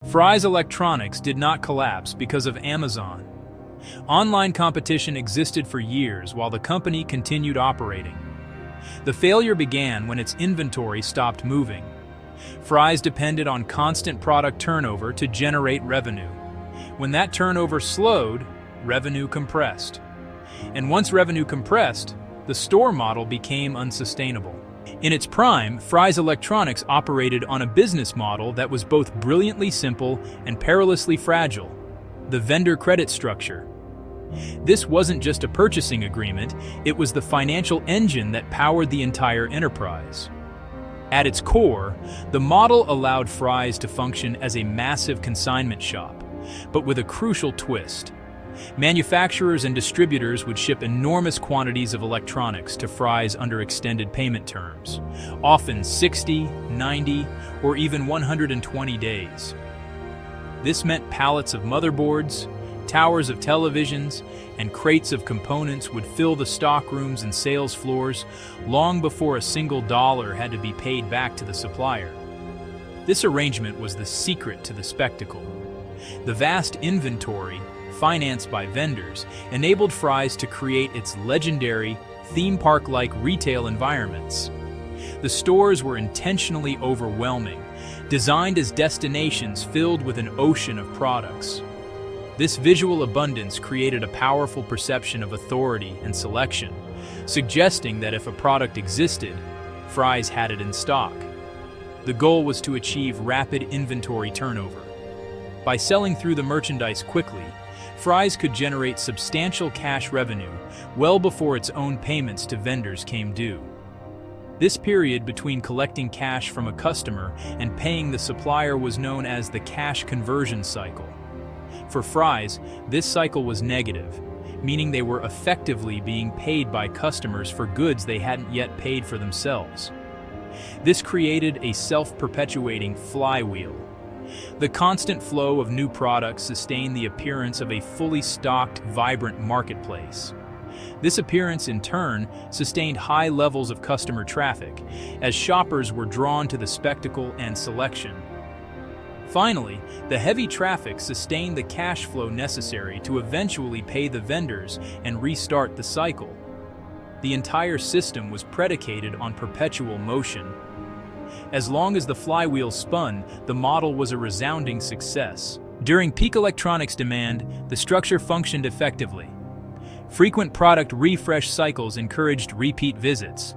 Fry's Electronics did not collapse because of Amazon. Online competition existed for years while the company continued operating. The failure began when its inventory stopped moving. Fry's depended on constant product turnover to generate revenue. When that turnover slowed, revenue compressed. And once revenue compressed, the store model became unsustainable. In its prime, Fry's Electronics operated on a business model that was both brilliantly simple and perilously fragile: the vendor credit structure. This wasn't just a purchasing agreement, it was the financial engine that powered the entire enterprise. At its core, the model allowed Fry's to function as a massive consignment shop, but with a crucial twist. Manufacturers and distributors would ship enormous quantities of electronics to Fry's under extended payment terms, often 60, 90, or even 120 days. This meant pallets of motherboards, towers of televisions, and crates of components would fill the stockrooms and sales floors long before a single dollar had to be paid back to the supplier. This arrangement was the secret to the spectacle. The vast inventory, financed by vendors, enabled Fry's to create its legendary, theme park-like retail environments. The stores were intentionally overwhelming, designed as destinations filled with an ocean of products. This visual abundance created a powerful perception of authority and selection, suggesting that if a product existed, Fry's had it in stock. The goal was to achieve rapid inventory turnover. By selling through the merchandise quickly, Fry's could generate substantial cash revenue well before its own payments to vendors came due. This period between collecting cash from a customer and paying the supplier was known as the cash conversion cycle. For Fry's, this cycle was negative, meaning they were effectively being paid by customers for goods they hadn't yet paid for themselves. This created a self-perpetuating flywheel. The constant flow of new products sustained the appearance of a fully stocked, vibrant marketplace. This appearance, in turn, sustained high levels of customer traffic, as shoppers were drawn to the spectacle and selection. Finally, the heavy traffic sustained the cash flow necessary to eventually pay the vendors and restart the cycle. The entire system was predicated on perpetual motion. As long as the flywheel spun, the model was a resounding success. During peak electronics demand, the structure functioned effectively. Frequent product refresh cycles encouraged repeat visits.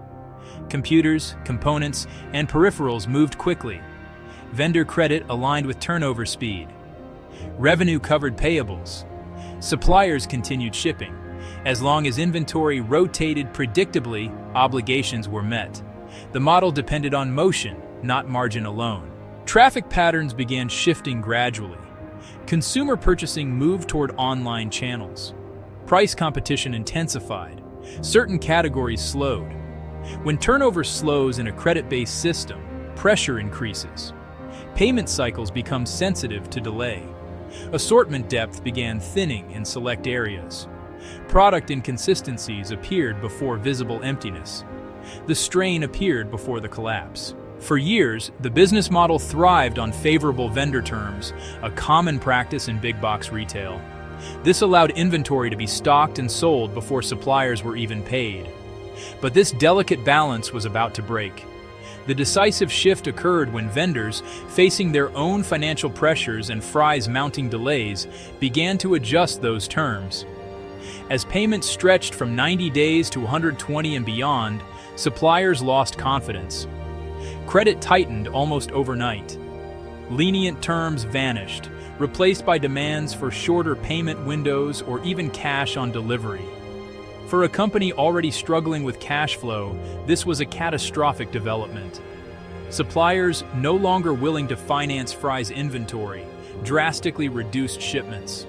Computers, components, and peripherals moved quickly. Vendor credit aligned with turnover speed. Revenue covered payables. Suppliers continued shipping. As long as inventory rotated predictably, obligations were met. The model depended on motion, not margin alone. Traffic patterns began shifting gradually. Consumer purchasing moved toward online channels. Price competition intensified. Certain categories slowed. When turnover slows in a credit-based system, pressure increases. Payment cycles become sensitive to delay. Assortment depth began thinning in select areas. Product inconsistencies appeared before visible emptiness. The strain appeared before the collapse. For years, the business model thrived on favorable vendor terms, a common practice in big box retail. This allowed inventory to be stocked and sold before suppliers were even paid. But this delicate balance was about to break. The decisive shift occurred when vendors, facing their own financial pressures and Fry's mounting delays, began to adjust those terms. As payments stretched from 90 days to 120 and beyond, suppliers lost confidence. Credit tightened almost overnight. Lenient terms vanished, replaced by demands for shorter payment windows or even cash on delivery. For a company already struggling with cash flow, this was a catastrophic development. Suppliers, no longer willing to finance Fry's inventory, drastically reduced shipments.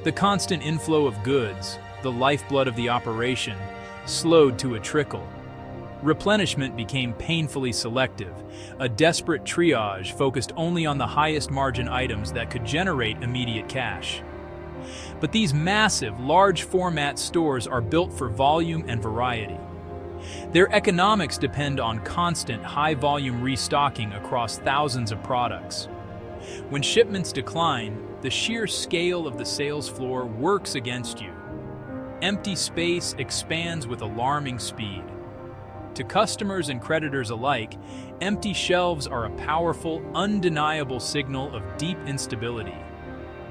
The constant inflow of goods, the lifeblood of the operation, slowed to a trickle. Replenishment became painfully selective, a desperate triage focused only on the highest margin items that could generate immediate cash. But these massive, large-format stores are built for volume and variety. Their economics depend on constant, high-volume restocking across thousands of products. When shipments decline, the sheer scale of the sales floor works against you. Empty space expands with alarming speed. To customers and creditors alike, empty shelves are a powerful, undeniable signal of deep instability.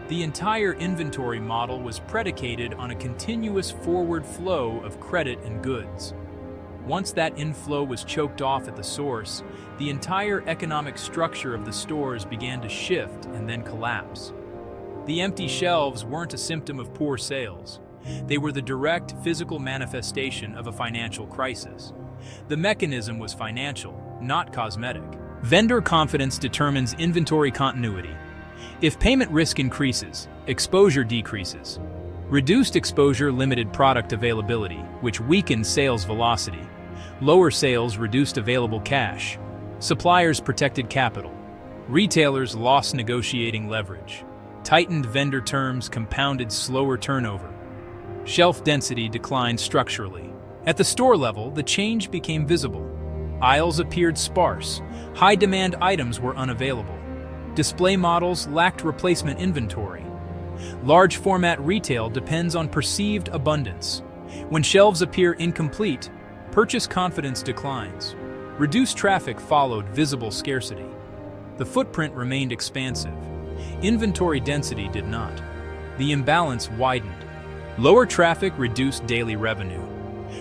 The entire inventory model was predicated on a continuous forward flow of credit and goods. Once that inflow was choked off at the source, the entire economic structure of the stores began to shift and then collapse. The empty shelves weren't a symptom of poor sales. They were the direct physical manifestation of a financial crisis. The mechanism was financial, not cosmetic. Vendor confidence determines inventory continuity. If payment risk increases, exposure decreases. Reduced exposure limited product availability, which weakened sales velocity. Lower sales reduced available cash. Suppliers protected capital. Retailers lost negotiating leverage. Tightened vendor terms compounded slower turnover. Shelf density declined structurally. At the store level, the change became visible. Aisles appeared sparse. High-demand items were unavailable. Display models lacked replacement inventory. Large format retail depends on perceived abundance. When shelves appear incomplete, purchase confidence declines. Reduced traffic followed visible scarcity. The footprint remained expansive. Inventory density did not. The imbalance widened. Lower traffic reduced daily revenue.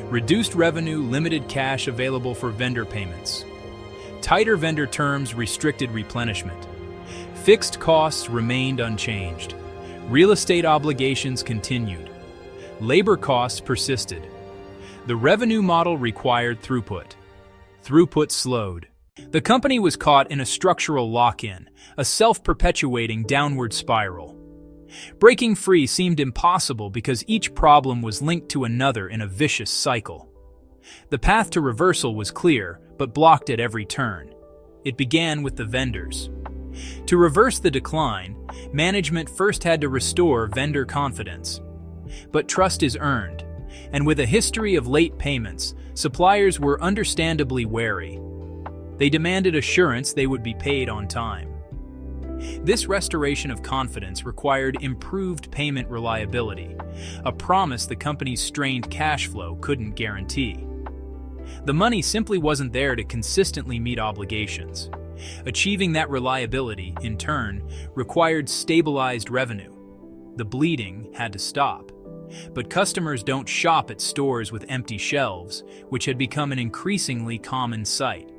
Reduced revenue limited cash available for vendor payments. Tighter vendor terms restricted replenishment. Fixed costs remained unchanged. Real estate obligations continued. Labor costs persisted. The revenue model required throughput. Throughput slowed. The company was caught in a structural lock-in, a self-perpetuating downward spiral. Breaking free seemed impossible because each problem was linked to another in a vicious cycle. The path to reversal was clear, but blocked at every turn. It began with the vendors. To reverse the decline, management first had to restore vendor confidence. But trust is earned, and with a history of late payments, suppliers were understandably wary. They demanded assurance they would be paid on time. This restoration of confidence required improved payment reliability, a promise the company's strained cash flow couldn't guarantee. The money simply wasn't there to consistently meet obligations. Achieving that reliability, in turn, required stabilized revenue. The bleeding had to stop. But customers don't shop at stores with empty shelves, which had become an increasingly common sight.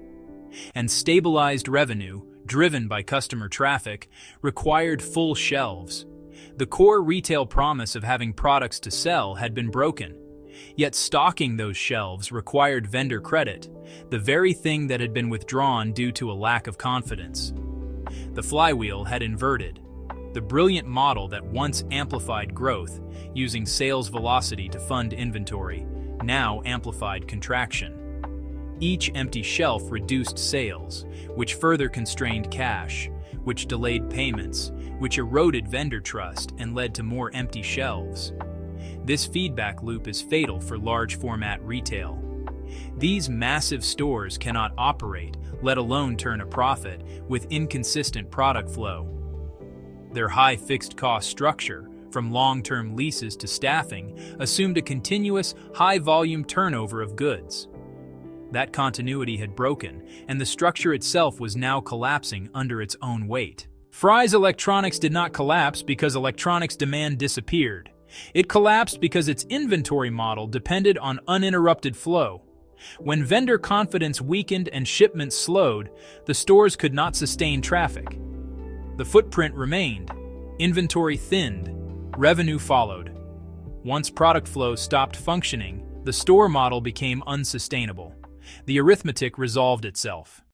And stabilized revenue, driven by customer traffic, required full shelves. The core retail promise of having products to sell had been broken. Yet stocking those shelves required vendor credit, the very thing that had been withdrawn due to a lack of confidence. The flywheel had inverted. The brilliant model that once amplified growth, using sales velocity to fund inventory, now amplified contraction. Each empty shelf reduced sales, which further constrained cash, which delayed payments, which eroded vendor trust and led to more empty shelves. This feedback loop is fatal for large format retail. These massive stores cannot operate, let alone turn a profit, with inconsistent product flow. Their high fixed cost structure, from long-term leases to staffing, assumed a continuous, high-volume turnover of goods. That continuity had broken, and the structure itself was now collapsing under its own weight. Fry's Electronics did not collapse because electronics demand disappeared. It collapsed because its inventory model depended on uninterrupted flow. When vendor confidence weakened and shipments slowed, the stores could not sustain traffic. The footprint remained. Inventory thinned. Revenue followed. Once product flow stopped functioning, the store model became unsustainable. The arithmetic resolved itself.